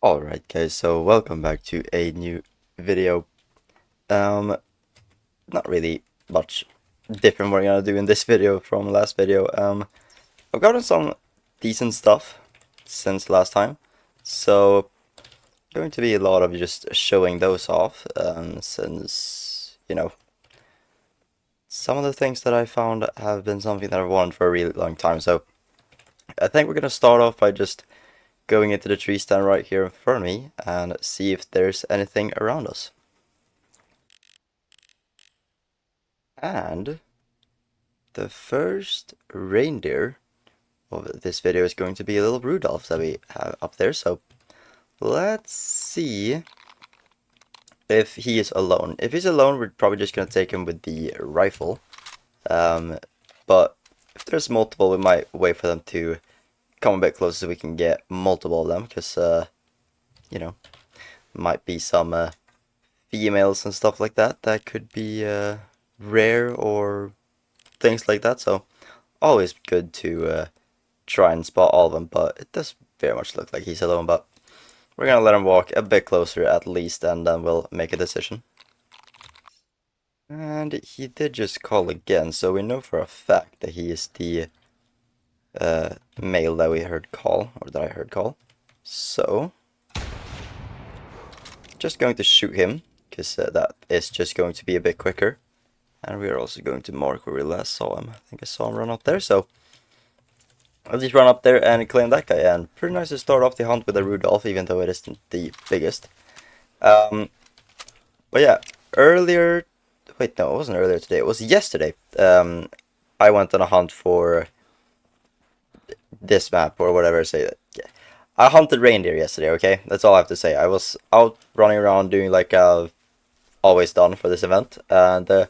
Alright guys, so welcome back to a new video. Not really much different what I'm gonna do in this video from last video. I've gotten some decent stuff since last time, so going to be a lot of just showing those off, since, you know, some of the things that I found have been something that I've wanted for a really long time, so I think we're gonna start off by just going into the tree stand right here in front of me and see if there's anything around us. And the first reindeer of this video is going to be a little Rudolph that we have up there. So let's see if he is alone. If he's alone, we're probably just going to take him with the rifle. But if there's multiple, we might wait for them to come a bit closer so we can get multiple of them. Because, you know, might be some females and stuff like that that could be rare or things like that, so always good to try and spot all of them, but it does very much look like he's alone, but we're gonna let him walk a bit closer at least, and then we'll make a decision. And he did just call again, so we know for a fact that he is the male that we heard call, or that I heard call. So just going to shoot him, because that is just going to be a bit quicker. And we are also going to mark where we last saw him. I think I saw him run up there, so I'll just run up there and claim that guy. And pretty nice to start off the hunt with a Rudolph, even though it isn't the biggest. But yeah, earlier... Wait, no, it wasn't earlier today. It was yesterday. I went on a hunt for this map, or whatever I say. Yeah. I hunted reindeer yesterday, okay? That's all I have to say. I was out running around doing like I've always done for this event. And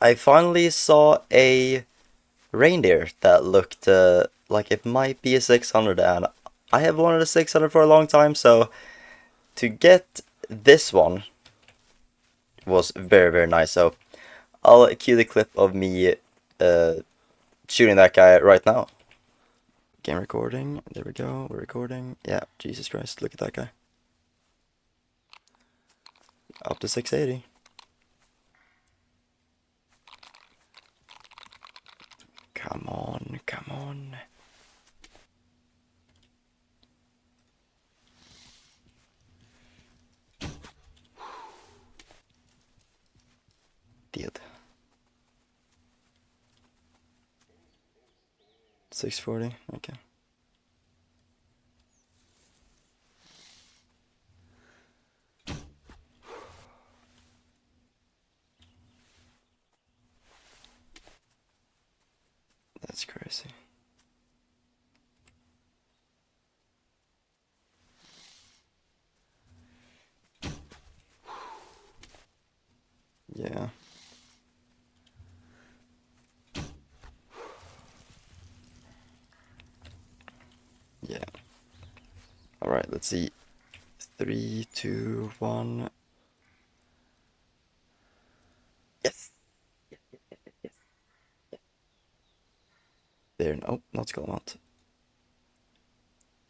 I finally saw a reindeer that looked like it might be a 600, and I have wanted a 600 for a long time, so to get this one was very, very nice. So I'll cue the clip of me shooting that guy right now. Game recording, there we go, we're recording. Yeah, Jesus Christ, look at that guy. Up to 680. Come on, come on. Deal. 640, okay. That's crazy. Yeah. Yeah. Alright, let's see. 3, 2, 1. Yes! There, no, not Skullmount.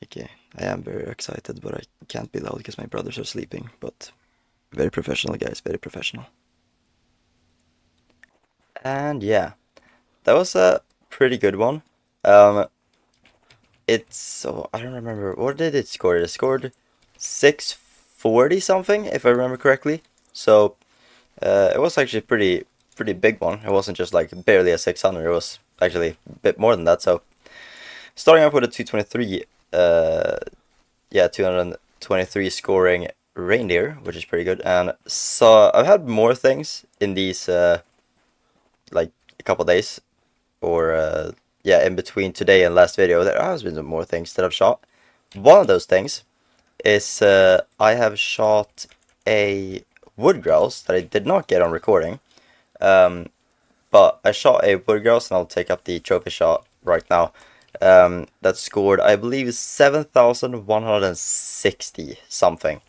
Okay, I am very excited, but I can't be loud because my brothers are sleeping, but very professional, guys, very professional. And yeah, that was a pretty good one. So I don't remember, what did it score? It scored 640 something, if I remember correctly. So it was actually a pretty big one. It wasn't just like barely a 600, it was actually a bit more than that. So starting off with a 223, yeah, 223 scoring reindeer, which is pretty good. And so I've had more things in these like a couple days, or yeah, in between today and last video. There has been some more things that I've shot. One of those things is I have shot a wood grouse that I did not get on recording, but I shot a wood grouse, and I'll take up the trophy shot right now. That scored, I believe, 7,160 something,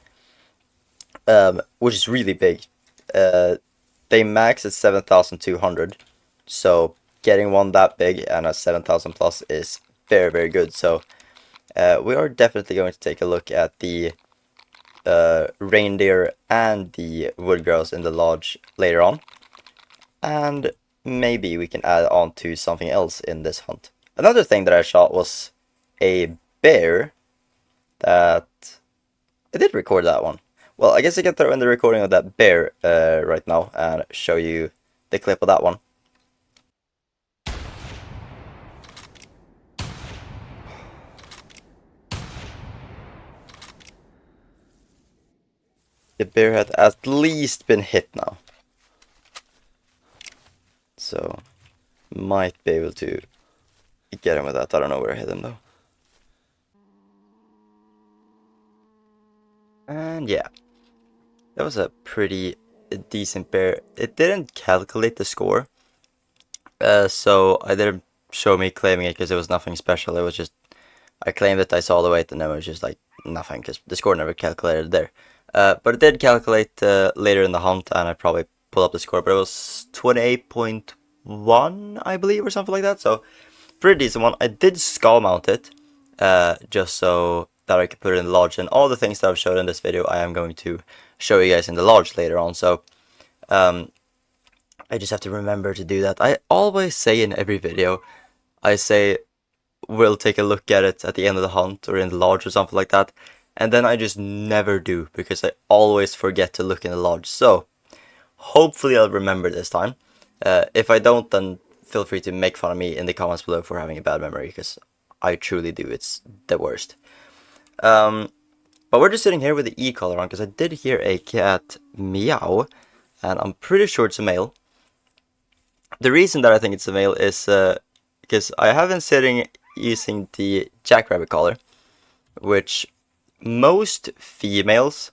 which is really big. They max at 7,200, so getting one that big and a 7,000 plus is very, very good. So we are definitely going to take a look at the reindeer and the woodgrouse in the lodge later on. And maybe we can add on to something else in this hunt. Another thing that I shot was a bear that... I did record that one. Well, I guess I can throw in the recording of that bear right now and show you the clip of that one. The bear had at least been hit now. So, might be able to get him with that. I don't know where I hit him though. And yeah, that was a pretty decent bear. It didn't calculate the score, so I didn't show me claiming it because it was nothing special. It was just, I claimed it, I saw the weight, and then it was just like nothing because the score never calculated there. But it did calculate later in the hunt, and I probably pulled up the score, but it was 28.1, I believe, or something like that. So, pretty decent one. I did skull mount it, just so that I could put it in the lodge, and all the things that I've showed in this video I am going to show you guys in the lodge later on, so I just have to remember to do that. I always say in every video, I say we'll take a look at it at the end of the hunt or in the lodge or something like that, and then I just never do because I always forget to look in the lodge. So hopefully I'll remember this time. If I don't, then feel free to make fun of me in the comments below for having a bad memory, because I truly do. It's the worst. But we're just sitting here with the e-collar on because I did hear a cat meow, and I'm pretty sure it's a male. The reason that I think it's a male is because I have been sitting using the jackrabbit collar, which most females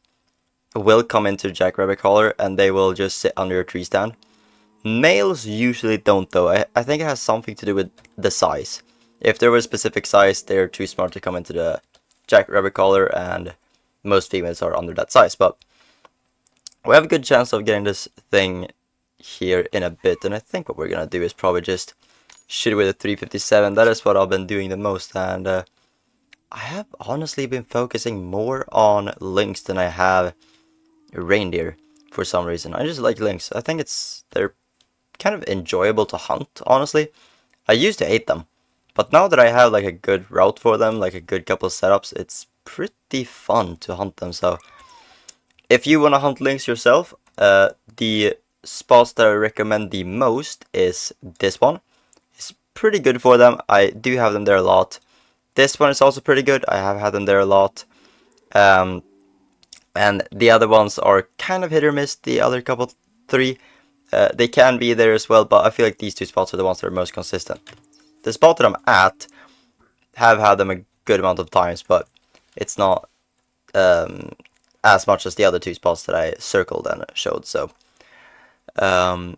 will come into the jackrabbit collar and they will just sit under a tree stand. Males usually don't though. I think it has something to do with the size. If there was a specific size, they're too smart to come into the jackrabbit collar, and most females are under that size. But we have a good chance of getting this thing here in a bit, and I think what we're gonna do is probably just shoot it with a 357. That is what I've been doing the most, and I have honestly been focusing more on Lynx than I have reindeer for some reason. I just like Lynx. I think they're kind of enjoyable to hunt, honestly. I used to hate them, but now that I have like a good route for them, like a good couple of setups, it's pretty fun to hunt them. So if you want to hunt Lynx yourself, the spots that I recommend the most is this one. It's pretty good for them. I do have them there a lot. This one is also pretty good. I have had them there a lot. And the other ones are kind of hit or miss. The other couple, three, they can be there as well, but I feel like these two spots are the ones that are most consistent. The spot that I'm at, have had them a good amount of times, but it's not as much as the other two spots that I circled and showed. So, but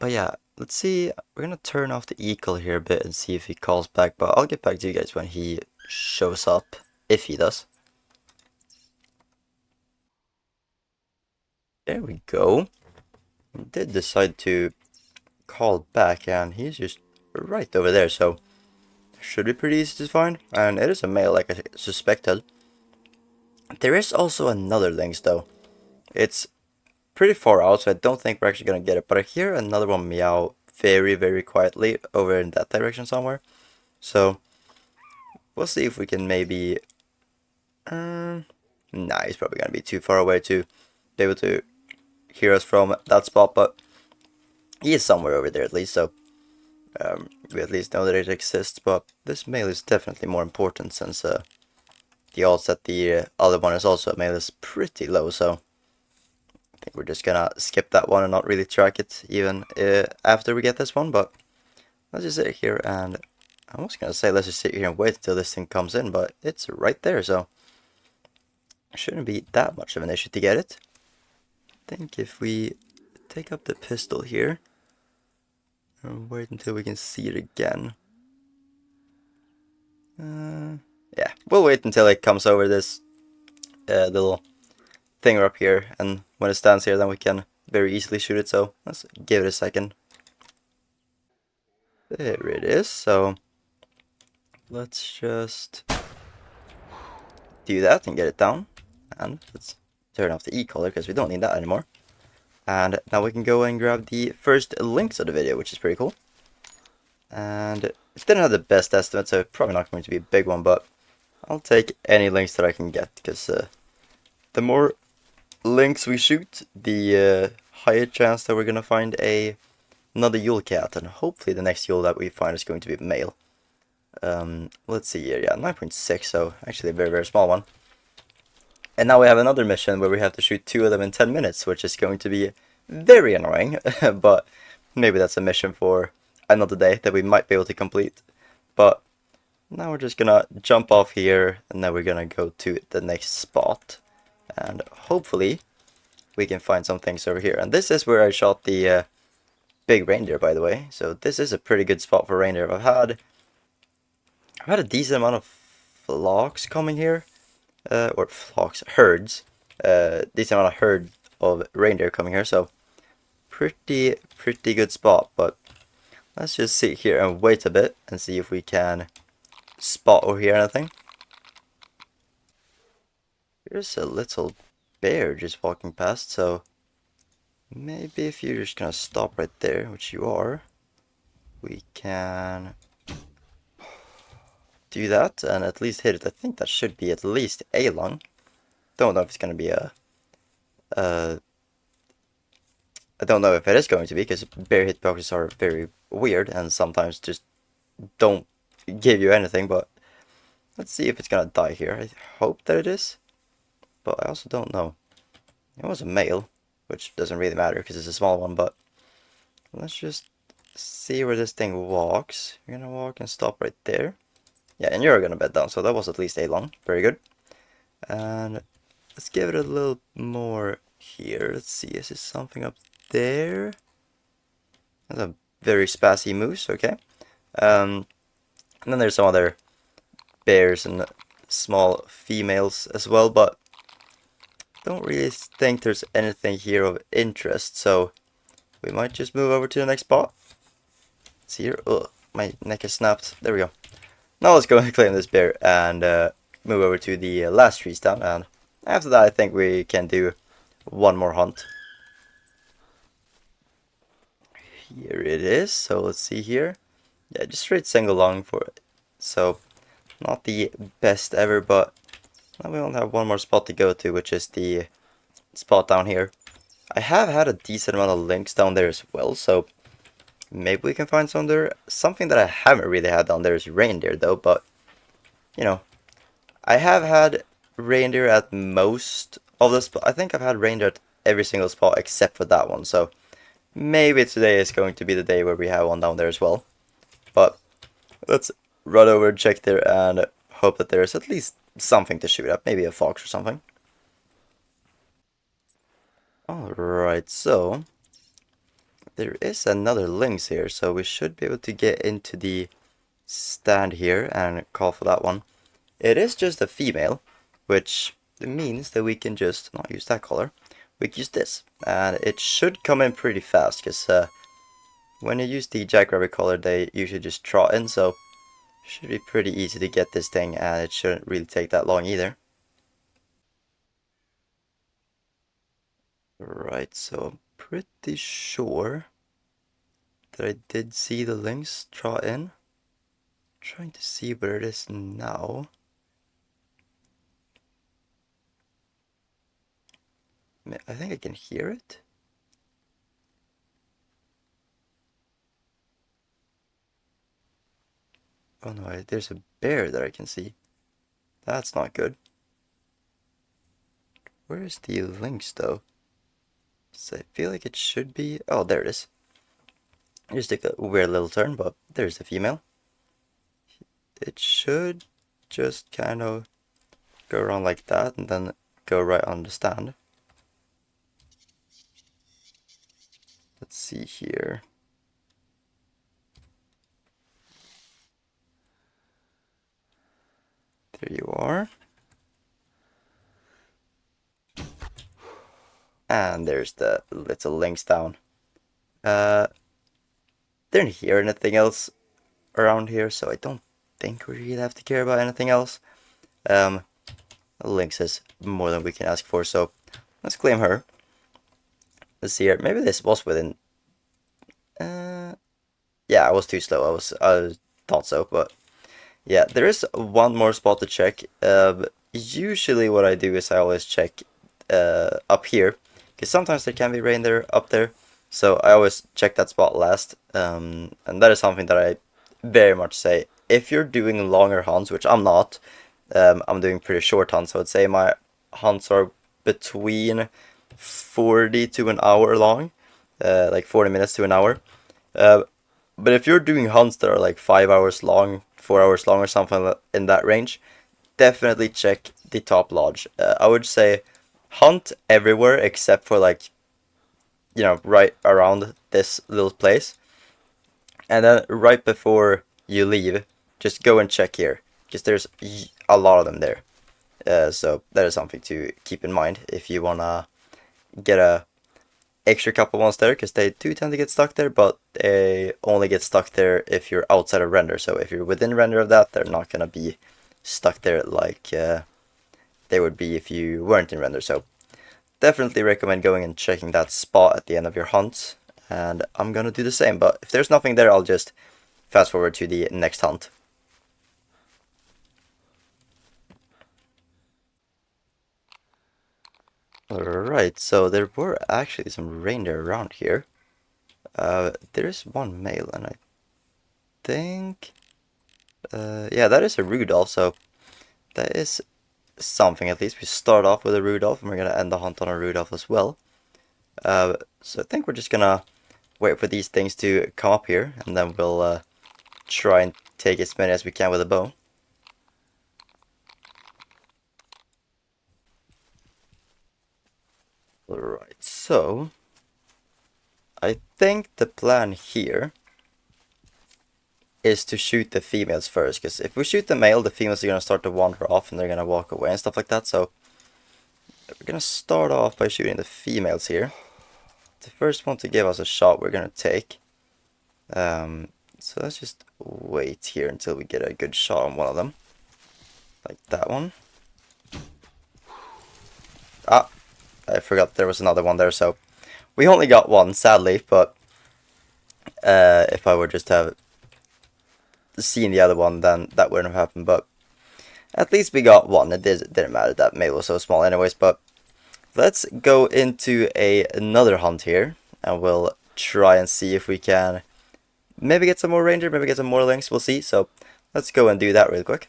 yeah, let's see. We're gonna turn off the eagle here a bit and see if he calls back, but I'll get back to you guys when he shows up, if he does. There we go. He did decide to call back, and he's just right over there, so should be pretty easy to find. And it is a male, like I suspected. There is also another Lynx though. It's pretty far out, so I don't think we're actually gonna get it, but I hear another one meow very, very quietly over in that direction somewhere. So we'll see if we can maybe nah, he's probably gonna be too far away to be able to hear us from that spot, but he is somewhere over there at least, so we at least know that it exists. But this male is definitely more important, since the odds that the other one is also a male is pretty low, so I think we're just gonna skip that one and not really track it even after we get this one. But let's just sit here, and I was gonna say let's just sit here and wait until this thing comes in, but it's right there, so it shouldn't be that much of an issue to get it. I think if we take up the pistol here and wait until we can see it again. Yeah, we'll wait until it comes over this little thing up here, and when it stands here, then we can very easily shoot it. So let's give it a second. There it is. So let's just do that and get it down. And let's turn off the e-collar because we don't need that anymore. And now we can go and grab the first Lynx of the video, which is pretty cool. And it didn't have the best estimate, so probably not going to be a big one, but I'll take any Lynx that I can get, because the more Lynx we shoot, the higher chance that we're going to find another Yule cat, and hopefully the next Yule that we find is going to be male. Let's see here, yeah, 9.6, so actually a very, very small one. And now we have another mission where we have to shoot 2 of them in 10 minutes, which is going to be very annoying, but maybe that's a mission for another day that we might be able to complete. But now we're just gonna jump off here, and then we're gonna go to the next spot, and hopefully we can find some things over here. And this is where I shot the big reindeer, by the way, so this is a pretty good spot for reindeer. I've had a decent amount of flocks coming here, or flocks, herds, decent amount of herd of reindeer coming here, so pretty good spot. But let's just sit here and wait a bit and see if we can spot or hear anything. There's a little bear just walking past, so maybe if you're just gonna stop right there, which you are, we can do that and at least hit it. I think that should be at least a lung. Don't know if it's gonna be a I don't know if it is going to be, because bear hitboxes are very weird and sometimes just don't give you anything. But let's see if it's gonna die here. I hope that it is, but I also don't know. It was a male, which doesn't really matter because it's a small one, but let's just see where this thing walks. You're gonna walk and stop right there. Yeah, and you're gonna bed down, so that was at least a long. Very good. And let's give it a little more here. Let's see, is there something up there? That's a very spazzy moose, okay. And then there's some other bears and small females as well, but don't really think there's anything here of interest, so we might just move over to the next spot. Let's see here. Ugh, my neck is snapped. There we go. Now let's go and claim this bear and move over to the last tree stand, and after that I think we can do one more hunt. Here it is, so let's see here. Yeah, just straight single lung for it. So not the best ever, but now we only have one more spot to go to, which is the spot down here. I have had a decent amount of Lynx down there as well, so maybe we can find some there. Something that I haven't really had down there is reindeer though, but you know, I have had reindeer at most of the spot. I think I've had reindeer at every single spot except for that one, so maybe today is going to be the day where we have one down there as well. But let's run over and check there and hope that there is at least something to shoot at, maybe a fox or something. Alright, so there is another Lynx here, so we should be able to get into the stand here and call for that one. It is just a female, which means that we can just not use that color. We can use this, and it should come in pretty fast, because when you use the jackrabbit color, they usually just trot in, so it should be pretty easy to get this thing, and it shouldn't really take that long either. Right, so I'm pretty sure that I did see the Lynx trot in. I'm trying to see where it is now. I think I can hear it. Oh no, there's a bear that I can see. That's not good. Where is the Lynx though? So I feel like it should be... Oh, there it is. I just took a weird little turn, but there's the female. It should just kind of go around like that and then go right on the stand. Let's see here. There you are. And there's the little Lynx down. Didn't hear anything else around here, so I don't think we really have to care about anything else. Lynx is more than we can ask for, so let's claim her. Let's see here. Maybe this was within... yeah, I was too slow. I thought so, but yeah, there is one more spot to check. Usually what I do is I always check up here, because sometimes there can be reindeer up there, so I always check that spot last. And that is something that I very much say. If you're doing longer hunts, which I'm not, I'm doing pretty short hunts. I would say my hunts are between 40 to an hour long, like 40 minutes to an hour. But if you're doing hunts that are like 5 hours long, 4 hours long, or something in that range, definitely check the top lodge. I would say hunt everywhere except for, like, you know, right around this little place. And then right before you leave, just go and check here, because there's a lot of them there. So that is something to keep in mind if you wanna get a extra couple ones there, because they do tend to get stuck there, but they only get stuck there if you're outside of render. So if you're within render of that, they're not gonna be stuck there like they would be if you weren't in render. So definitely recommend going and checking that spot at the end of your hunt, and I'm gonna do the same. But if there's nothing there, I'll just fast forward to the next hunt. Alright, so there were actually some reindeer around here. There is one male, and I think... yeah, that is a Rudolph, so that is something. At least we start off with a Rudolph, and we're gonna end the hunt on a Rudolph as well. So I think we're just gonna wait for these things to come up here, and then we'll try and take as many as we can with a bow. Alright, so I think the plan here is to shoot the females first, because if we shoot the male, the females are going to start to wander off and they're going to walk away and stuff like that. So we're going to start off by shooting the females here. The first one to give us a shot we're going to take. So let's just wait here until we get a good shot on one of them. Like that one. Ah, I forgot there was another one there, so we only got one, sadly, but if I were just to have seen the other one, then that wouldn't have happened. But at least we got one. It didn't matter that male was so small anyways. But let's go into another hunt here, and we'll try and see if we can maybe get some more reindeer, maybe get some more lynx. We'll see. So let's go and do that real quick.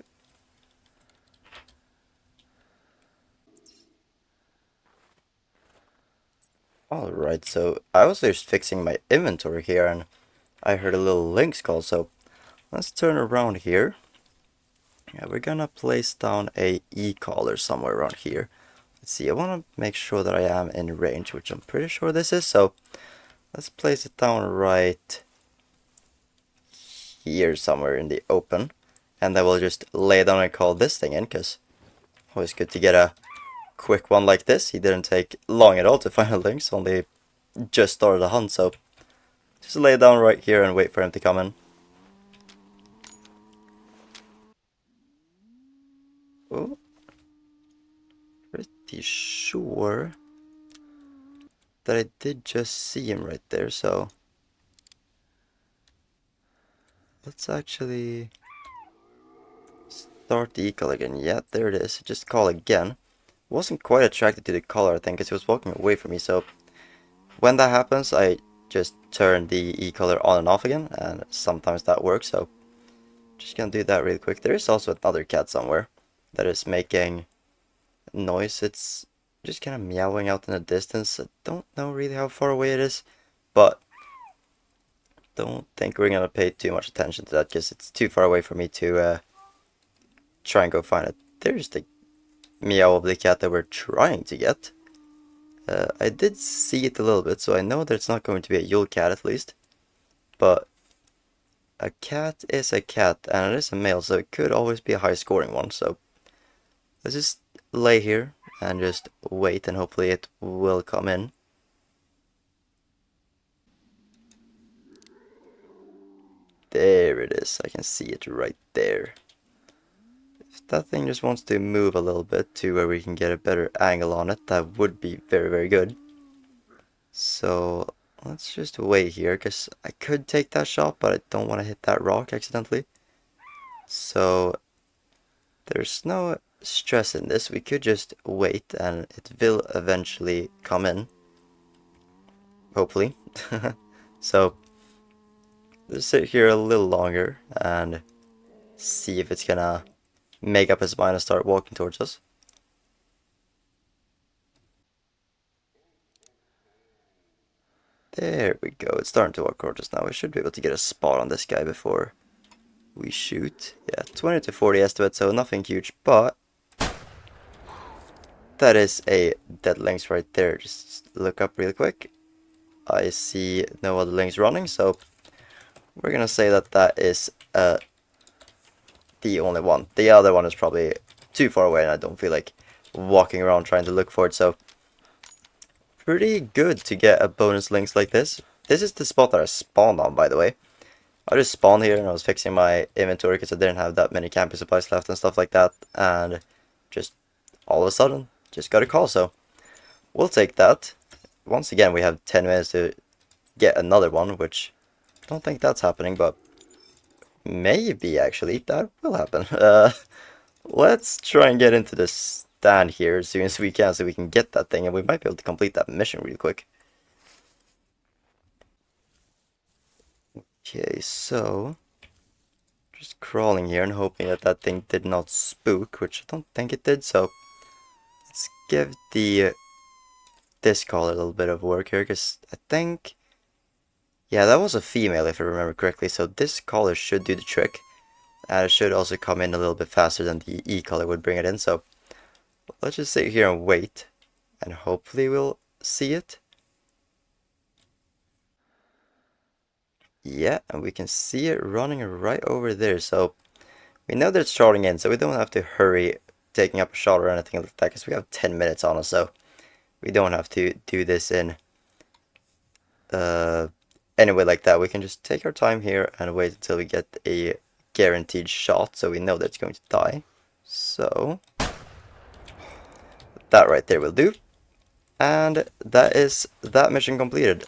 Alright, so I was just fixing my inventory here, and I heard a little lynx call. So let's turn around here. Yeah, we're gonna place down a e-collar somewhere around here. Let's see, I want to make sure that I am in range, which I'm pretty sure this is, so let's place it down right here somewhere in the open. And then we'll just lay down and call this thing in, because always good to get a quick one like this. He didn't take long at all to find a lynx, only just started the hunt, so just lay down right here and wait for him to come in. Oh, pretty sure that I did just see him right there, so let's actually start the e-collar again. Yeah, there it is. Just call again. Wasn't quite attracted to the collar, I think, because he was walking away from me, so when that happens, I just turn the e-collar on and off again, and sometimes that works, so just gonna do that real quick. There is also another cat somewhere that is making noise. It's just kind of meowing out in the distance. I don't know really how far away it is, but don't think we're gonna pay too much attention to that, because it's too far away for me to try and go find it. There's the meow of the cat that we're trying to get. I did see it a little bit, so I know that it's not going to be a Yule cat at least. But a cat is a cat, and it is a male, so it could always be a high scoring one. So let's just lay here and just wait, and hopefully it will come in. There it is. I can see it right there. If that thing just wants to move a little bit to where we can get a better angle on it, that would be very, very good. So let's just wait here, because I could take that shot, but I don't want to hit that rock accidentally. So there's no stress in this. We could just wait and it will eventually come in. Hopefully. So let's sit here a little longer and see if it's gonna make up its mind and start walking towards us. There we go. It's starting to walk towards us now. We should be able to get a spot on this guy before we shoot. Yeah, 20 to 40 estimate, so nothing huge, but that is a dead lynx right there. Just look up real quick. I see no other lynx running, so we're gonna say that that is the only one. The other one is probably too far away and I don't feel like walking around trying to look for it, so pretty good to get a bonus lynx like this. This is the spot that I spawned on, by the way. I just spawned here and I was fixing my inventory because I didn't have that many camping supplies left and stuff like that, and just all of a sudden just got a call, so we'll take that. Once again, we have 10 minutes to get another one, which I don't think that's happening, but maybe actually that will happen. Let's try and get into the stand here as soon as we can so we can get that thing, and we might be able to complete that mission real quick. Okay, so just crawling here and hoping that that thing did not spook, which I don't think it did, so let's give this collar a little bit of work here, because I think, yeah, that was a female if I remember correctly, so this collar should do the trick, and it should also come in a little bit faster than the E collar would bring it in, so let's just sit here and wait, and hopefully we'll see it. Yeah, and we can see it running right over there, so we know that it's charging in, so we don't have to hurry taking up a shot or anything like that, because we have 10 minutes on us, so we don't have to do this in anyway like that. We can just take our time here and wait until we get a guaranteed shot, so we know that it's going to die. So that right there will do, and that is that mission completed.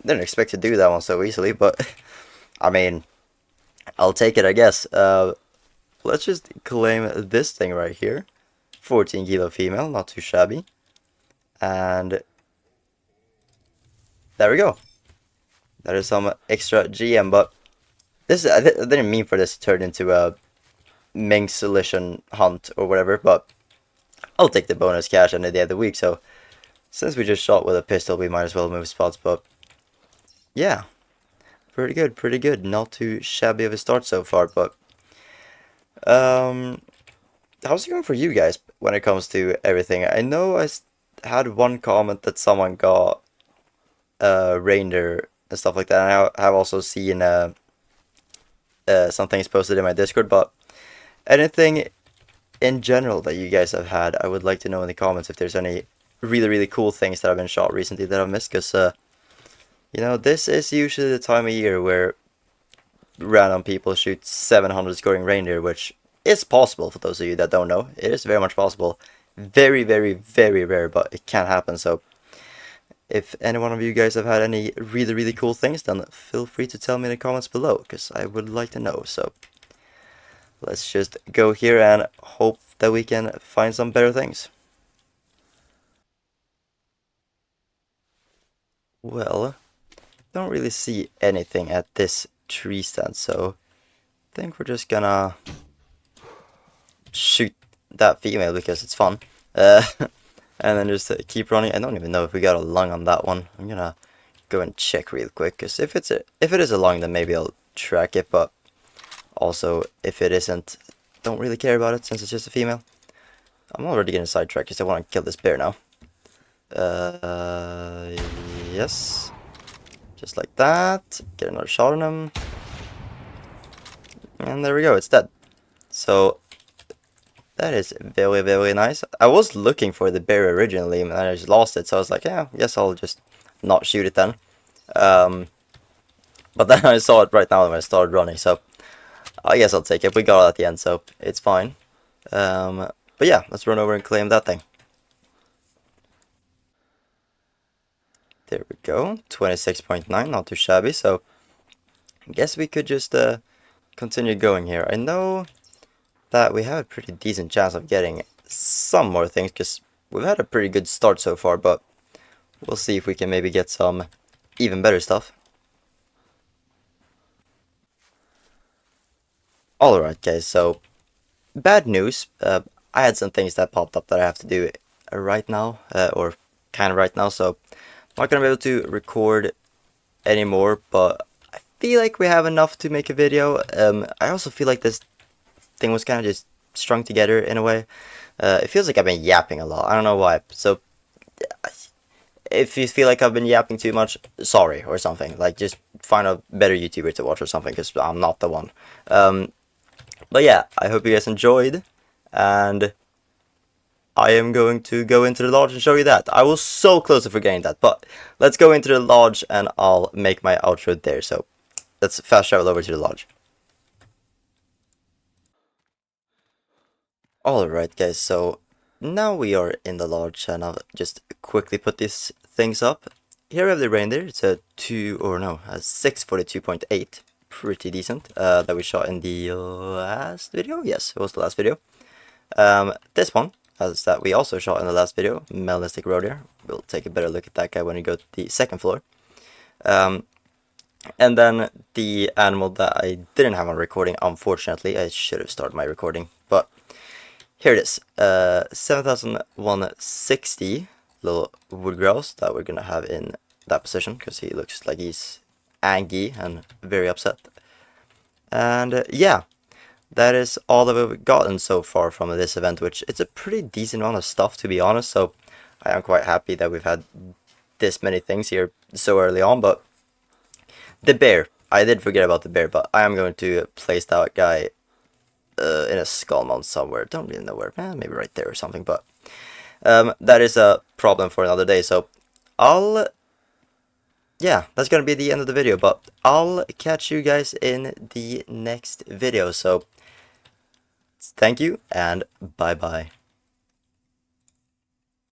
Didn't expect to do that one so easily, but I mean, I'll take it, I guess. Let's just claim this thing right here. 14 kilo female, not too shabby. And there we go. That is some extra GM, but this I didn't mean for this to turn into a Minx Solution hunt or whatever, but I'll take the bonus cash any day of the week, so since we just shot with a pistol, we might as well move spots, but yeah, pretty good, pretty good. Not too shabby of a start so far, but how's it going for you guys when it comes to everything? I know I had one comment that someone got Reinder and stuff like that, and I have also seen some things posted in my Discord, but anything in general that you guys have had, I would like to know in the comments if there's any really, really cool things that have been shot recently that I've missed, because you know, this is usually the time of year where random people shoot 700 scoring reindeer, which is possible for those of you that don't know. It is very much possible. Very, very, very rare, but it can happen. So if any one of you guys have had any really, really cool things, then feel free to tell me in the comments below, because I would like to know. So let's just go here and hope that we can find some better things. Well, don't really see anything at this tree stand, so I think we're just gonna shoot that female because it's fun, and then just keep running. I don't even know if we got a lung on that one. I'm gonna go and check real quick, because if it is a lung, then maybe I'll track it, but also if it isn't, don't really care about it since it's just a female. I'm already getting sidetracked because I want to kill this bear now. Yes. Just like that. Get another shot on him. And there we go, it's dead. So that is very, very nice. I was looking for the bear originally and I just lost it, so I was like, yeah, guess I'll just not shoot it then. But then I saw it right now when I started running, so I guess I'll take it. We got it at the end, so it's fine. But yeah, let's run over and claim that thing. There we go, 26.9, not too shabby, so I guess we could just continue going here. I know that we have a pretty decent chance of getting some more things, because we've had a pretty good start so far, but we'll see if we can maybe get some even better stuff. Alright guys, so bad news. I had some things that popped up that I have to do right now, or kind of right now, so I'm not going to be able to record anymore, but I feel like we have enough to make a video. I also feel like this thing was kind of just strung together in a way. It feels like I've been yapping a lot. I don't know why. So if you feel like I've been yapping too much, sorry, or something. Like, just find a better YouTuber to watch or something, because I'm not the one. But yeah, I hope you guys enjoyed, and I am going to go into the lodge and show you that. I was so close to forgetting that, but let's go into the lodge and I'll make my outro there. So let's fast travel over to the lodge. Alright guys, so now we are in the lodge and I'll just quickly put these things up. Here we have the reindeer. It's a 642.8. Pretty decent, that we shot in the last video. Yes, it was the last video. This one, as that we also shot in the last video, Melanistic Reindeer. We'll take a better look at that guy when we go to the second floor. And then the animal that I didn't have on recording, unfortunately. I should have started my recording, but here it is. 7160 little wood grouse that we're gonna have in that position, because he looks like he's angry and very upset. And yeah, that is all that we've gotten so far from this event, which it's a pretty decent amount of stuff, to be honest. So I am quite happy that we've had this many things here so early on. But the bear, I did forget about the bear, but I am going to place that guy in a skull mount somewhere. Don't really know where, maybe right there or something. But that is a problem for another day. So yeah, that's gonna be the end of the video, but I'll catch you guys in the next video. So thank you and bye bye.